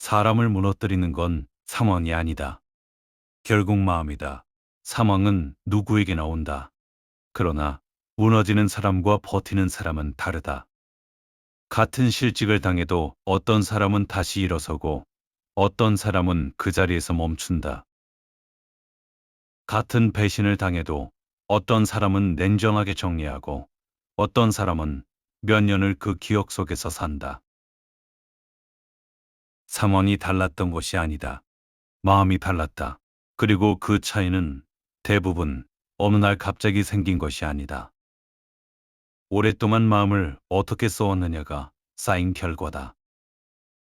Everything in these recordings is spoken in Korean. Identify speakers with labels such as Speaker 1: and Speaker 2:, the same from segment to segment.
Speaker 1: 사람을 무너뜨리는 건 상황이 아니다. 결국 마음이다. 상황은 누구에게나 온다. 그러나 무너지는 사람과 버티는 사람은 다르다. 같은 실직을 당해도 어떤 사람은 다시 일어서고 어떤 사람은 그 자리에서 멈춘다. 같은 배신을 당해도 어떤 사람은 냉정하게 정리하고 어떤 사람은 몇 년을 그 기억 속에서 산다. 상황이 달랐던 것이 아니다. 마음이 달랐다. 그리고 그 차이는 대부분 어느 날 갑자기 생긴 것이 아니다. 오랫동안 마음을 어떻게 써왔느냐가 쌓인 결과다.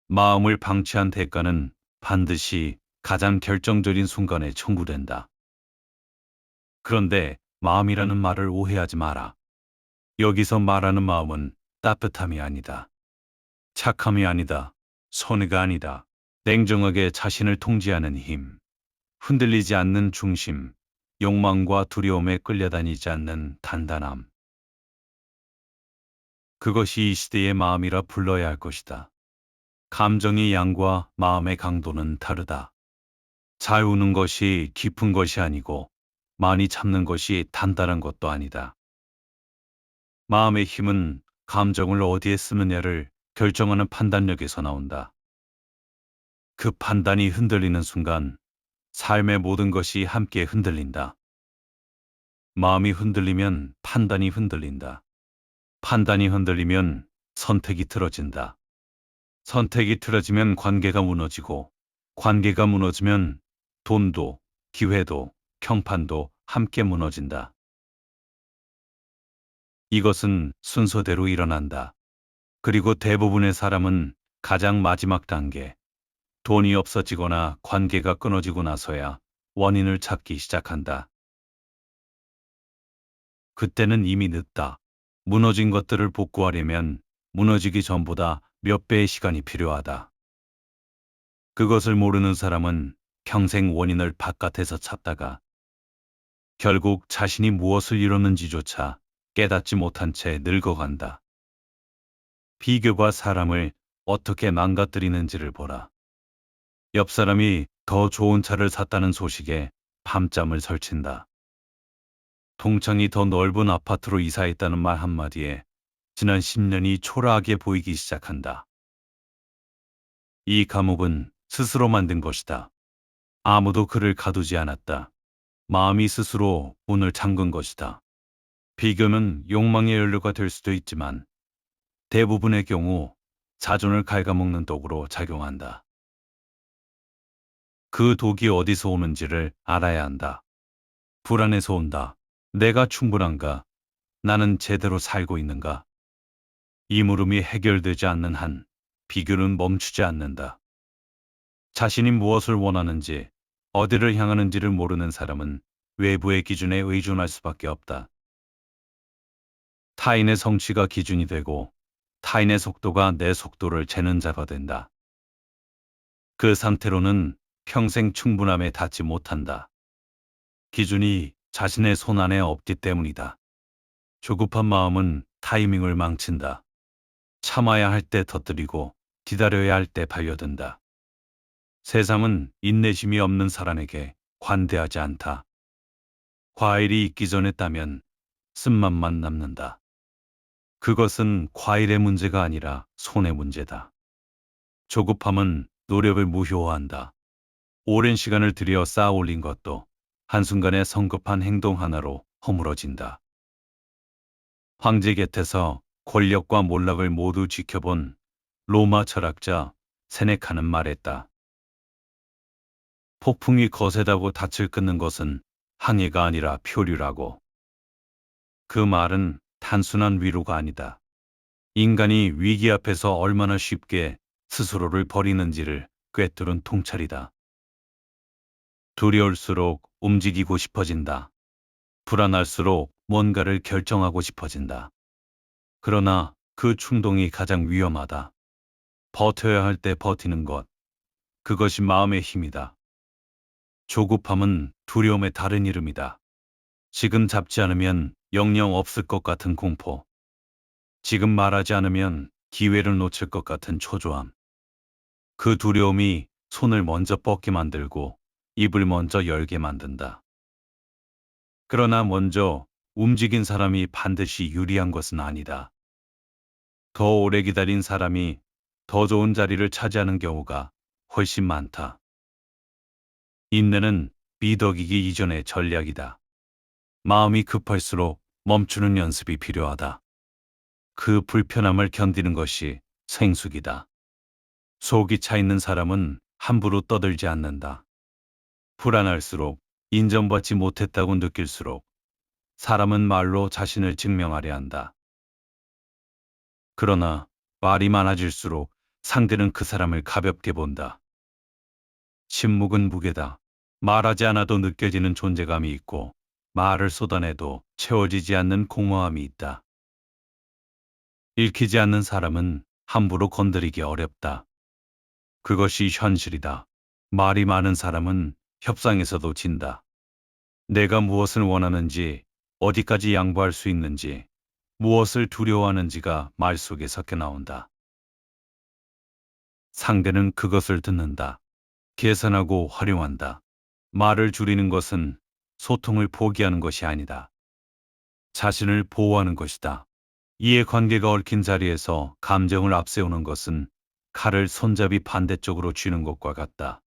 Speaker 1: 마음을 방치한 대가는 반드시 가장 결정적인 순간에 청구된다. 그런데 마음이라는 말을 오해하지 마라. 여기서 말하는 마음은 따뜻함이 아니다. 착함이 아니다. 선의가 아니다. 냉정하게 자신을 통제하는 힘, 흔들리지 않는 중심, 욕망과 두려움에 끌려다니지 않는 단단함. 그것이 이 시대의 마음이라 불러야 할 것이다. 감정의 양과 마음의 강도는 다르다. 잘 우는 것이 깊은 것이 아니고 많이 참는 것이 단단한 것도 아니다. 마음의 힘은 감정을 어디에 쓰느냐를 결정하는 판단력에서 나온다. 그 판단이 흔들리는 순간 삶의 모든 것이 함께 흔들린다. 마음이 흔들리면 판단이 흔들린다. 판단이 흔들리면 선택이 틀어진다. 선택이 틀어지면 관계가 무너지고 관계가 무너지면 돈도 기회도 평판도 함께 무너진다. 이것은 순서대로 일어난다. 그리고 대부분의 사람은 가장 마지막 단계, 돈이 없어지거나 관계가 끊어지고 나서야 원인을 찾기 시작한다. 그때는 이미 늦다. 무너진 것들을 복구하려면 무너지기 전보다 몇 배의 시간이 필요하다. 그것을 모르는 사람은 평생 원인을 바깥에서 찾다가 결국 자신이 무엇을 이뤘는지조차 깨닫지 못한 채 늙어간다. 비교가 사람을 어떻게 망가뜨리는지를 보라. 옆 사람이 더 좋은 차를 샀다는 소식에 밤잠을 설친다. 동창이 더 넓은 아파트로 이사했다는 말 한마디에 지난 10년이 초라하게 보이기 시작한다. 이 감옥은 스스로 만든 것이다. 아무도 그를 가두지 않았다. 마음이 스스로 문을 잠근 것이다. 비교는 욕망의 연료가 될 수도 있지만 대부분의 경우 자존을 갉아먹는 독으로 작용한다. 그 독이 어디서 오는지를 알아야 한다. 불안해서 온다. 내가 충분한가? 나는 제대로 살고 있는가? 이 물음이 해결되지 않는 한 비교는 멈추지 않는다. 자신이 무엇을 원하는지, 어디를 향하는지를 모르는 사람은 외부의 기준에 의존할 수밖에 없다. 타인의 성취가 기준이 되고 타인의 속도가 내 속도를 재는 자가 된다. 그 상태로는 평생 충분함에 닿지 못한다. 기준이 자신의 손 안에 없기 때문이다. 조급한 마음은 타이밍을 망친다. 참아야 할 때 터뜨리고 기다려야 할 때 반려든다. 세상은 인내심이 없는 사람에게 관대하지 않다. 과일이 익기 전에 따면 쓴맛만 남는다. 그것은 과일의 문제가 아니라 손의 문제다. 조급함은 노력을 무효화한다. 오랜 시간을 들여 쌓아 올린 것도 한순간에 성급한 행동 하나로 허물어진다. 황제 곁에서 권력과 몰락을 모두 지켜본 로마 철학자 세네카는 말했다. 폭풍이 거세다고 닻을 끊는 것은 항해가 아니라 표류라고. 그 말은 단순한 위로가 아니다. 인간이 위기 앞에서 얼마나 쉽게 스스로를 버리는지를 꿰뚫은 통찰이다. 두려울수록 움직이고 싶어진다. 불안할수록 뭔가를 결정하고 싶어진다. 그러나 그 충동이 가장 위험하다. 버텨야 할 때 버티는 것. 그것이 마음의 힘이다. 조급함은 두려움의 다른 이름이다. 지금 잡지 않으면 영영 없을 것 같은 공포. 지금 말하지 않으면 기회를 놓칠 것 같은 초조함. 그 두려움이 손을 먼저 뻗게 만들고 입을 먼저 열게 만든다. 그러나 먼저 움직인 사람이 반드시 유리한 것은 아니다. 더 오래 기다린 사람이 더 좋은 자리를 차지하는 경우가 훨씬 많다. 인내는 비덕이기 이전의 전략이다. 마음이 급할수록 멈추는 연습이 필요하다. 그 불편함을 견디는 것이 생숙이다. 속이 차 있는 사람은 함부로 떠들지 않는다. 불안할수록 인정받지 못했다고 느낄수록 사람은 말로 자신을 증명하려 한다. 그러나 말이 많아질수록 상대는 그 사람을 가볍게 본다. 침묵은 무게다. 말하지 않아도 느껴지는 존재감이 있고 말을 쏟아내도 채워지지 않는 공허함이 있다. 읽히지 않는 사람은 함부로 건드리기 어렵다. 그것이 현실이다. 말이 많은 사람은 협상에서도 진다. 내가 무엇을 원하는지, 어디까지 양보할 수 있는지, 무엇을 두려워하는지가 말 속에 섞여 나온다. 상대는 그것을 듣는다. 계산하고 활용한다. 말을 줄이는 것은 소통을 포기하는 것이 아니다. 자신을 보호하는 것이다. 이해관계가 얽힌 자리에서 감정을 앞세우는 것은 칼을 손잡이 반대쪽으로 쥐는 것과 같다.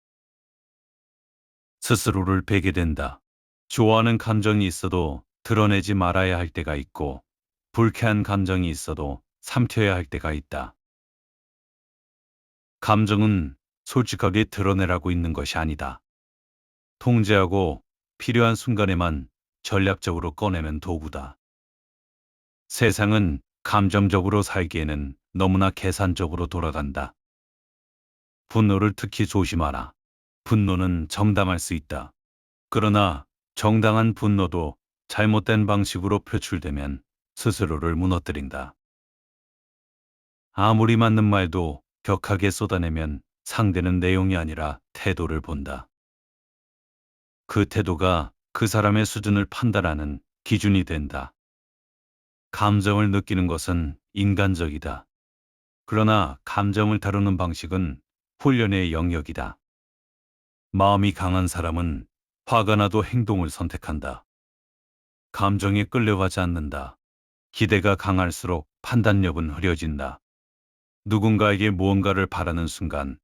Speaker 1: 스스로를 베게 된다. 좋아하는 감정이 있어도 드러내지 말아야 할 때가 있고, 불쾌한 감정이 있어도 삼켜야 할 때가 있다. 감정은 솔직하게 드러내라고 있는 것이 아니다. 통제하고 필요한 순간에만 전략적으로 꺼내는 도구다. 세상은 감정적으로 살기에는 너무나 계산적으로 돌아간다. 분노를 특히 조심하라. 분노는 정당할 수 있다. 그러나 정당한 분노도 잘못된 방식으로 표출되면 스스로를 무너뜨린다. 아무리 맞는 말도 격하게 쏟아내면 상대는 내용이 아니라 태도를 본다. 그 태도가 그 사람의 수준을 판단하는 기준이 된다. 감정을 느끼는 것은 인간적이다. 그러나 감정을 다루는 방식은 훈련의 영역이다. 마음이 강한 사람은 화가 나도 행동을 선택한다. 감정에 끌려가지 않는다. 기대가 강할수록 판단력은 흐려진다. 누군가에게 무언가를 바라는 순간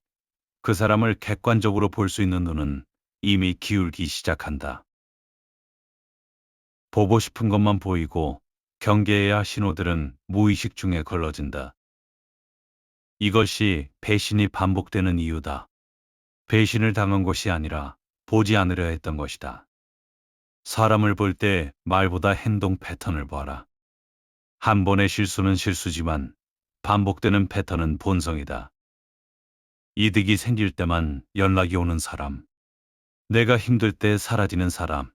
Speaker 1: 그 사람을 객관적으로 볼 수 있는 눈은 이미 기울기 시작한다. 보고 싶은 것만 보이고 경계해야 할 신호들은 무의식 중에 걸러진다. 이것이 배신이 반복되는 이유다. 배신을 당한 것이 아니라 보지 않으려 했던 것이다. 사람을 볼 때 말보다 행동 패턴을 보아라. 한 번의 실수는 실수지만 반복되는 패턴은 본성이다. 이득이 생길 때만 연락이 오는 사람, 내가 힘들 때 사라지는 사람,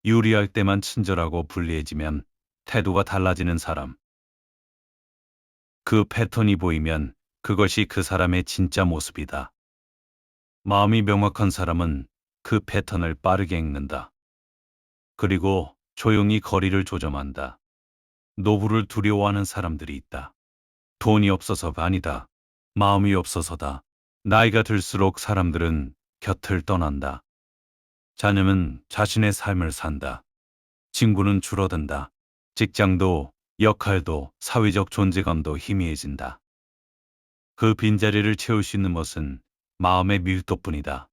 Speaker 1: 유리할 때만 친절하고 불리해지면 태도가 달라지는 사람. 그 패턴이 보이면 그것이 그 사람의 진짜 모습이다. 마음이 명확한 사람은 그 패턴을 빠르게 읽는다. 그리고 조용히 거리를 조정한다. 노후를 두려워하는 사람들이 있다. 돈이 없어서가 아니다. 마음이 없어서다. 나이가 들수록 사람들은 곁을 떠난다. 자녀는 자신의 삶을 산다. 친구는 줄어든다. 직장도, 역할도, 사회적 존재감도 희미해진다. 그 빈자리를 채울 수 있는 것은 마음의 밀도뿐이다.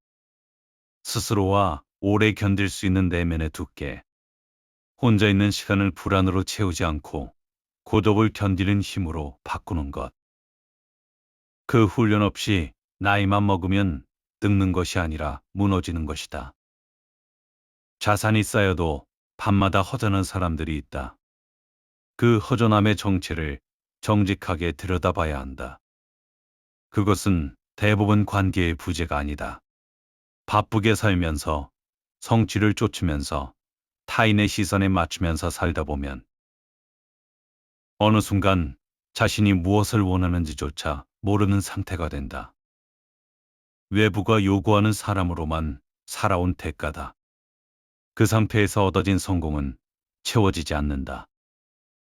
Speaker 1: 스스로와 오래 견딜 수 있는 내면의 두께. 혼자 있는 시간을 불안으로 채우지 않고 고독을 견디는 힘으로 바꾸는 것. 그 훈련 없이 나이만 먹으면 늙는 것이 아니라 무너지는 것이다. 자산이 쌓여도 밤마다 허전한 사람들이 있다. 그 허전함의 정체를 정직하게 들여다봐야 한다. 그것은 대부분 관계의 부재가 아니다. 바쁘게 살면서 성취를 쫓으면서 타인의 시선에 맞추면서 살다 보면 어느 순간 자신이 무엇을 원하는지조차 모르는 상태가 된다. 외부가 요구하는 사람으로만 살아온 대가다. 그 상태에서 얻어진 성공은 채워지지 않는다.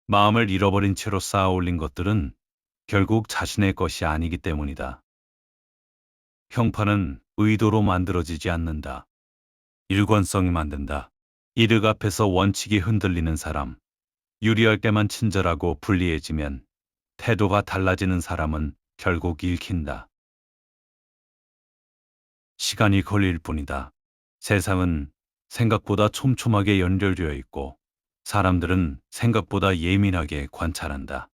Speaker 1: 마음을 잃어버린 채로 쌓아 올린 것들은 결국 자신의 것이 아니기 때문이다. 형판은 의도로 만들어지지 않는다. 일관성이 만든다. 이득 앞에서 원칙이 흔들리는 사람, 유리할 때만 친절하고 불리해지면 태도가 달라지는 사람은 결국 읽힌다. 시간이 걸릴 뿐이다. 세상은 생각보다 촘촘하게 연결되어 있고 사람들은 생각보다 예민하게 관찰한다.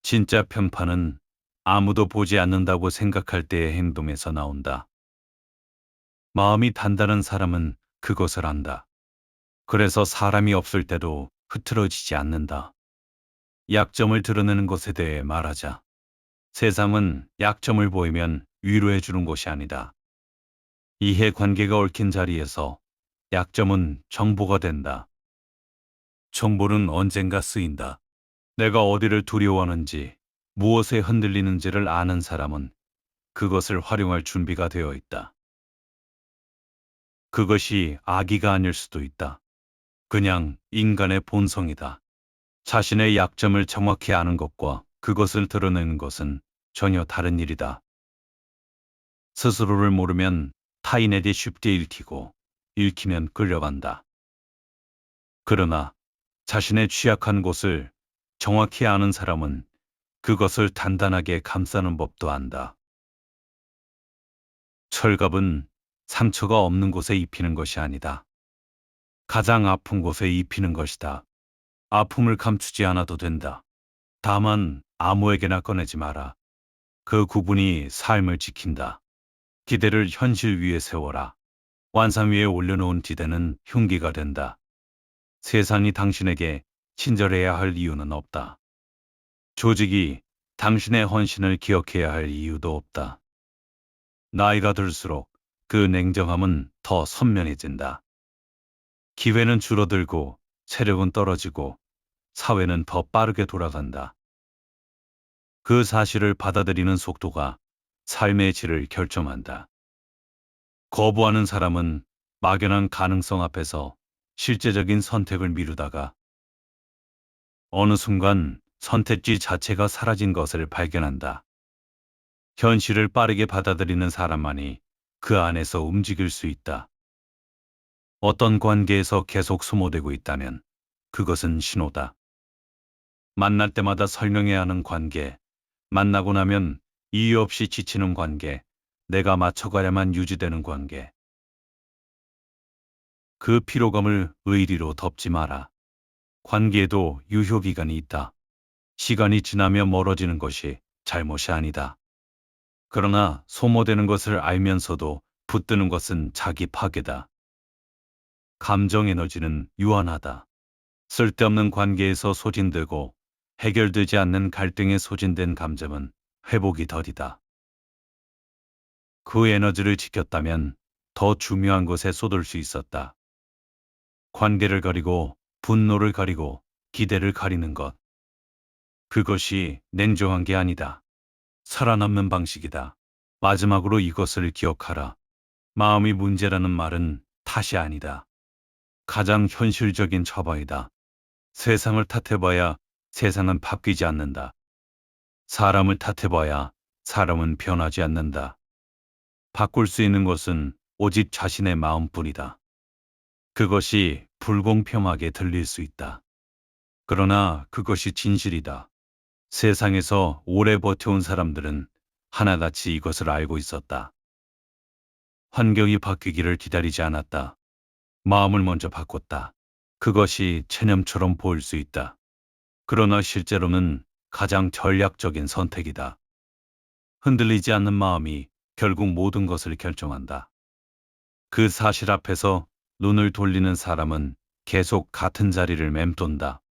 Speaker 1: 진짜 편파는 아무도 보지 않는다고 생각할 때의 행동에서 나온다. 마음이 단단한 사람은 그것을 안다. 그래서 사람이 없을 때도 흐트러지지 않는다. 약점을 드러내는 것에 대해 말하자. 세상은 약점을 보이면 위로해 주는 것이 아니다. 이해관계가 얽힌 자리에서 약점은 정보가 된다. 정보는 언젠가 쓰인다. 내가 어디를 두려워하는지, 무엇에 흔들리는지를 아는 사람은 그것을 활용할 준비가 되어 있다. 그것이 악의가 아닐 수도 있다. 그냥 인간의 본성이다. 자신의 약점을 정확히 아는 것과 그것을 드러내는 것은 전혀 다른 일이다. 스스로를 모르면 타인에게 쉽게 읽히고 읽히면 끌려간다. 그러나 자신의 취약한 곳을 정확히 아는 사람은 그것을 단단하게 감싸는 법도 안다. 철갑은 상처가 없는 곳에 입히는 것이 아니다. 가장 아픈 곳에 입히는 것이다. 아픔을 감추지 않아도 된다. 다만 아무에게나 꺼내지 마라. 그 구분이 삶을 지킨다. 기대를 현실 위에 세워라. 완산 위에 올려놓은 지대는 흉기가 된다. 세상이 당신에게 친절해야 할 이유는 없다. 조직이 당신의 헌신을 기억해야 할 이유도 없다. 나이가 들수록 그 냉정함은 더 선명해진다. 기회는 줄어들고 체력은 떨어지고 사회는 더 빠르게 돌아간다. 그 사실을 받아들이는 속도가 삶의 질을 결정한다. 거부하는 사람은 막연한 가능성 앞에서 실제적인 선택을 미루다가 어느 순간 선택지 자체가 사라진 것을 발견한다. 현실을 빠르게 받아들이는 사람만이 그 안에서 움직일 수 있다. 어떤 관계에서 계속 소모되고 있다면 그것은 신호다. 만날 때마다 설명해야 하는 관계, 만나고 나면 이유 없이 지치는 관계, 내가 맞춰가야만 유지되는 관계. 그 피로감을 의리로 덮지 마라. 관계에도 유효기간이 있다. 시간이 지나며 멀어지는 것이 잘못이 아니다. 그러나 소모되는 것을 알면서도 붙드는 것은 자기 파괴다. 감정 에너지는 유한하다. 쓸데없는 관계에서 소진되고 해결되지 않는 갈등에 소진된 감정은 회복이 더디다. 그 에너지를 지켰다면 더 중요한 것에 쏟을 수 있었다. 관계를 가리고 분노를 가리고 기대를 가리는 것. 그것이 냉정한 게 아니다. 살아남는 방식이다. 마지막으로 이것을 기억하라. 마음이 문제라는 말은 탓이 아니다. 가장 현실적인 처방이다. 세상을 탓해봐야 세상은 바뀌지 않는다. 사람을 탓해봐야 사람은 변하지 않는다. 바꿀 수 있는 것은 오직 자신의 마음뿐이다. 그것이 불공평하게 들릴 수 있다. 그러나 그것이 진실이다. 세상에서 오래 버텨온 사람들은 하나같이 이것을 알고 있었다. 환경이 바뀌기를 기다리지 않았다. 마음을 먼저 바꿨다. 그것이 체념처럼 보일 수 있다. 그러나 실제로는 가장 전략적인 선택이다. 흔들리지 않는 마음이 결국 모든 것을 결정한다. 그 사실 앞에서 눈을 돌리는 사람은 계속 같은 자리를 맴돈다.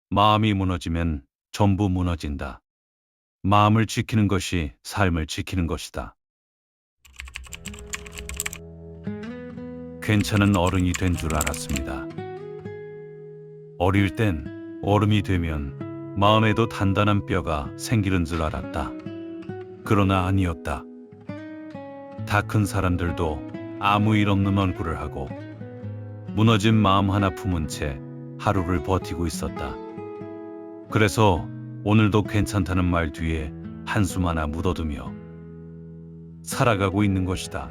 Speaker 1: 마음이 무너지면 전부 무너진다. 마음을 지키는 것이 삶을 지키는 것이다. 괜찮은 어른이 된 줄 알았습니다. 어릴 땐 어른이 되면 마음에도 단단한 뼈가 생기는 줄 알았다. 그러나 아니었다. 다 큰 사람들도 아무 일 없는 얼굴을 하고 무너진 마음 하나 품은 채 하루를 버티고 있었다. 그래서 오늘도 괜찮다는 말 뒤에 한숨 하나 묻어두며 살아가고 있는 것이다.